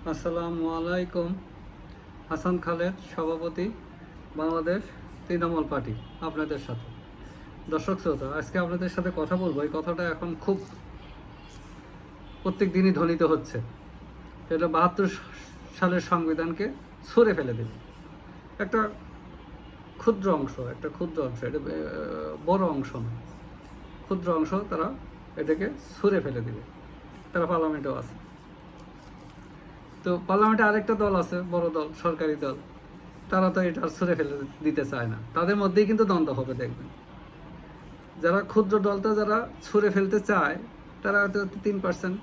আসসালামু আলাইকুম। হাসান খালেদ, সভাপতি, বাংলাদেশ তৃণমূল পার্টি, আপনাদের সাথে। দর্শক শ্রোতা, আজকে আপনাদের সাথে কথা বলবো। এই কথাটা এখন খুব প্রত্যেক দিনই ধ্বনিত হচ্ছে। এটা ৭২ সালের সংবিধানকে ছুঁড়ে ফেলে দেবে। একটা ক্ষুদ্র অংশ, এটা বড় অংশ না, ক্ষুদ্র অংশ। তারা এটাকে ছুঁড়ে ফেলে দেবে। তারা পার্লামেন্টেও আছে। তো পার্লামেন্টে আরেকটা দল আছে, বড় দল, সরকারি দল। তারা তো এটা ছুঁড়ে ফেলে দিতে চায় না। তাদের মধ্যেই কিন্তু দ্বন্দ্ব হবে, দেখবেন। যারা ক্ষুদ্র দলটা যারা ছুঁড়ে ফেলতে চায়, তারা হয়তো ৩%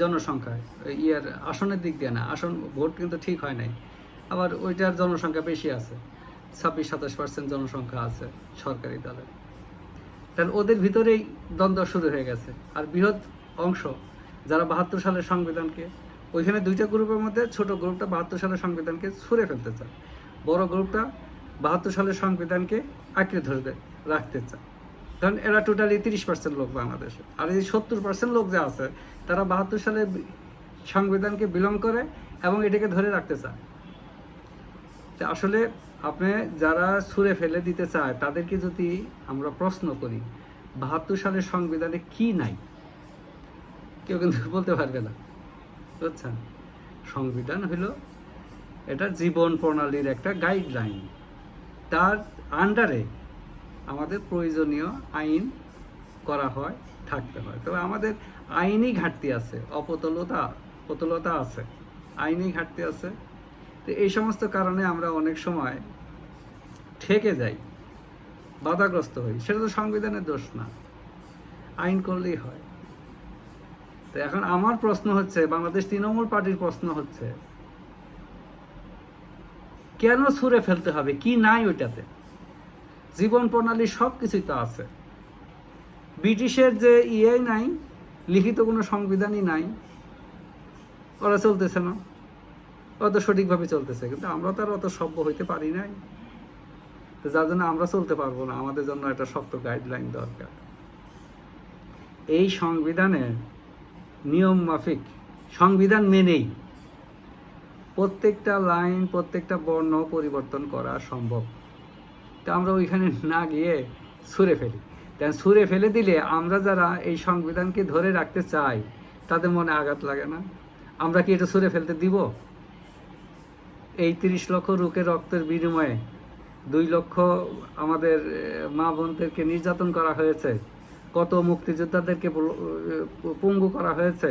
জনসংখ্যায়, ইয়ার আসনের দিক দিয়ে না, আসন ভোট কিন্তু ঠিক হয় নাই। আবার ওইটার জনসংখ্যা বেশি আছে, ২৬-২৭% জনসংখ্যা আছে সরকারি দলের। তাহলে ওদের ভিতরেই দ্বন্দ্ব শুরু হয়ে গেছে। আর বৃহৎ অংশ যারা ৭২ সালের সংবিধানকে, ওইখানে দুইটা গ্রুপের মধ্যে ছোট গ্রুপটা ৭২ সালের সংবিধানকে ছুঁড়ে ফেলতে চায়, বড় গ্রুপটা ৭২ সালের সংবিধানকে আঁকড়ে ধরে রাখতে চায়। কারণ এরা টোটালি ৩০% লোক বাংলাদেশে। আর এই ৭০% লোক যে আছে, তারা ৭২ সালের সংবিধানকে বিলং করে এবং এটাকে ধরে রাখতে চায়। আসলে আপনি যারা ছুঁড়ে ফেলে দিতে চায়, তাদেরকে যদি আমরা প্রশ্ন করি ৭২ সালের সংবিধানে কি নাই, কেউ কিন্তু বলতে পারবে না, বুঝছেন। সংবিধান হলো এটা জীবন প্রণালীর একটা গাইডলাইন। তার আন্ডারে আমাদের প্রয়োজনীয় আইন করা হয়, থাকতে হয়। তবে আমাদের আইনি ঘাটতি আছে, পতলতা আছে, আইনি ঘাটতি আছে। তো এই সমস্ত কারণে আমরা অনেক সময় ঠেকে যাই, বাধাগ্রস্ত হই। সেটা তো সংবিধানের দোষ না, আইন করলেই হয়। তো এখন আমার প্রশ্ন হচ্ছে, বাংলাদেশ তৃণমূল পার্টির প্রশ্ন হচ্ছে, কেন ছুঁড়ে ফেলতে হবে? কি নাই ওইটাতে? জীবন প্রণালী সব কিছুই তো আছে। ব্রিটিশের যে নাই, লিখিত কোনো সংবিধানই নাই, ওরা চলতেছে না, অত সঠিকভাবে চলতেছে। কিন্তু আমরা তো আর অত সভ্য হইতে পারি নাই। তো যার জন্য আমরা চলতে পারবো না। আমাদের জন্য একটা শক্ত গাইডলাইন দরকার। এই সংবিধানের নিয়ম মাফিক, সংবিধান মেনেই প্রত্যেকটা লাইন, প্রত্যেকটা বর্ণ পরিবর্তন করা সম্ভব। তো আমরা ওইখানে না গিয়ে ছুঁড়ে ফেলি। তাই ছুঁড়ে ফেলে দিলে আমরা যারা এই সংবিধানকে ধরে রাখতে চাই, তাদের মনে আঘাত লাগে না? আমরা কি এটা ছুঁড়ে ফেলতে দিব? এই ৩০ লক্ষ লোকের রক্তের বিনিময়ে ২ লক্ষ আমাদের মা বোনদেরকে নির্যাতন করা হয়েছে, কত মুক্তিযোদ্ধাদেরকে পঙ্গু করা হয়েছে,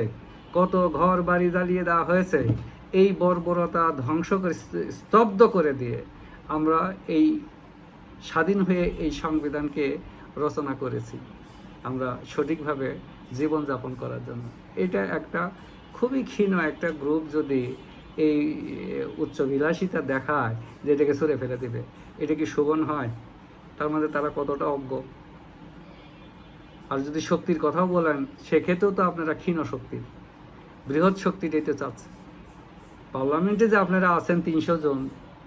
কত ঘর বাড়ি জ্বালিয়ে দেওয়া হয়েছে। এই বর্বরতা ধ্বংস করে, স্তব্ধ করে দিয়ে আমরা এই স্বাধীন হয়ে এই সংবিধানকে রচনা করেছি, আমরা সঠিকভাবে জীবনযাপন করার জন্য। এটা একটা খুবই ক্ষীণ একটা গ্রুপ যদি এই উচ্চবিলাসিতা দেখায় যে এটাকে ছুঁড়ে ফেলে দেবে, এটা কি শোভন হয়? তার মধ্যে তারা কতটা অজ্ঞ। আর যদি শক্তির কথাও বলেন, সেক্ষেত্রেও তো আপনারা ক্ষীণ শক্তির, বৃহৎ শক্তিটাই তো চাচ্ছে। পার্লামেন্টে যে আপনারা আছেন ৩০০ জন,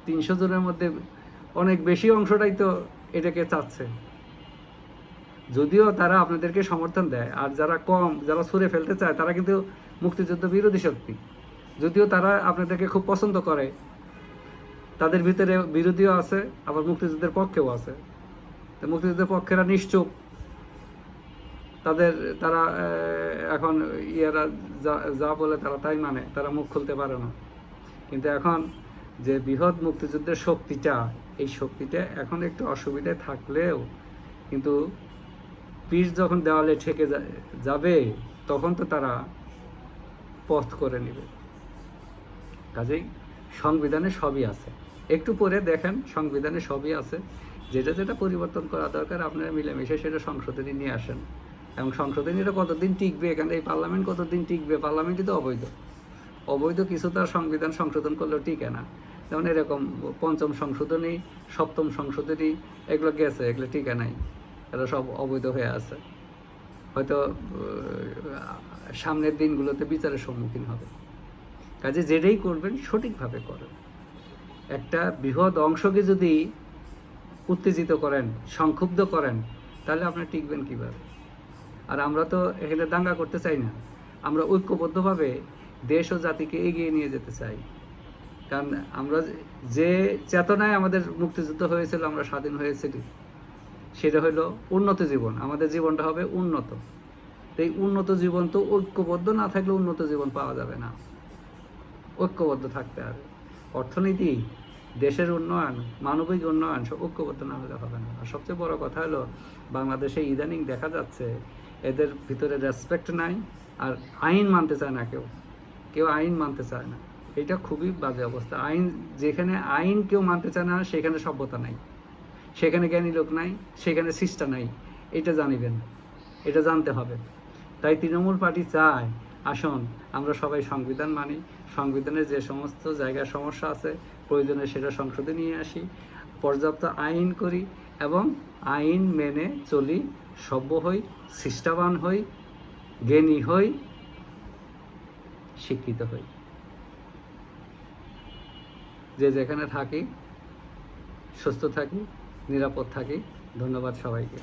৩০০ জনের মধ্যে অনেক বেশি অংশটাই তো এটাকে চাচ্ছে। যদিও তারা আপনাদেরকে সমর্থন দেয়, আর যারা কম, যারা ছুঁড়ে ফেলতে চায়, তারা কিন্তু মুক্তিযুদ্ধ বিরোধী শক্তি। যদিও তারা আপনাদেরকে খুব পছন্দ করে, তাদের ভিতরে বিরোধীও আছে, আবার মুক্তিযুদ্ধের পক্ষেও আছে। তো মুক্তিযুদ্ধের পক্ষেরা নিশ্চুপ, তারা এখন ইয়ারা যা বলে তারা তাই মানে, তারা মুখ খুলতে পারে না। কিন্তু এখন যে বৃহৎ মুক্তিযুদ্ধের শক্তিটা, এই শক্তিটা এখন একটু অসুবিধায় থাকলেও কিন্তু পিঠ যখন দেওয়ালে ঠেকে যাবে, তখন তো তারা পথ করে নেবে। কাজেই সংবিধানে সবই আছে। একটু পরে দেখেন, সংবিধানে সবই আছে। যেটা যেটা পরিবর্তন করা দরকার আপনারা মিলেমিশে সেটা সংসদে নিয়ে আসেন। এবং সংসদে নিয়ে কতদিন টিকবে? এখানে এই পার্লামেন্ট কতদিন টিকবে? পার্লামেন্টই তো অবৈধ কিছু তার সংবিধান সংশোধন করলেও টিকে না। যেমন এরকম পঞ্চম সংশোধনী, সপ্তম সংশোধনী, এগুলো গেছে, এগুলো টিকে নাই, এরা সব অবৈধ হয়ে আছে। হয়তো সামনের দিনগুলোতে বিচারের সম্মুখীন হবে। কাজে যেটাই করবেন সঠিকভাবে করেন। একটা বৃহৎ অংশকে যদি উত্তেজিত করেন, সংক্ষুব্ধ করেন, তাহলে আপনি টিকবেন কীভাবে? আর আমরা তো এখানে দাঙ্গা করতে চাই না। আমরা ঐক্যবদ্ধভাবে দেশ ও জাতিকে এগিয়ে নিয়ে যেতে চাই। কারণ আমরা যে চেতনায় আমাদের মুক্তিযুদ্ধ হয়েছিল, আমরা স্বাধীন হয়েছিল, সেটা হলো উন্নত জীবন। আমাদের জীবনটা হবে উন্নত। এই উন্নত জীবন তো ঐক্যবদ্ধ না থাকলে উন্নত জীবন পাওয়া যাবে না, ঐক্যবদ্ধ থাকতে হবে। অর্থনীতি, দেশের উন্নয়ন, মানবিক উন্নয়ন সব ঐক্যবদ্ধ না হলে হবে না। আর সবচেয়ে বড় কথা হলো বাংলাদেশে ইদানিং দেখা যাচ্ছে এদের ভিতরে রেসপেক্ট নাই, আর আইন মানতে চায় না, কেউ আইন মানতে চায় না। এটা খুবই বাজে অবস্থা। যেখানে আইন কেউ মানতে চায় না, সেখানে সভ্যতা নাই, সেখানে জ্ঞানী লোক নাই, সেখানে শিষ্টা নাই। এটা জানিবেন, এটা জানতে হবে। তাই তৃণমূল পার্টি চায়, আসুন আমরা সবাই সংবিধান মানি, সংবিধানের যে সমস্ত জায়গায় সমস্যা আছে প্রয়োজনে সেটা সংসদে নিয়ে আসি, পর্যাপ্ত আইন করি এবং আইন মেনে চলি, সভ্য হই, শিষ্টাবান হই, জ্ঞানী হই, শিক্ষিত হই। যে যেখানে থাকি সুস্থ থাকি, নিরাপদ থাকি। ধন্যবাদ সবাইকে।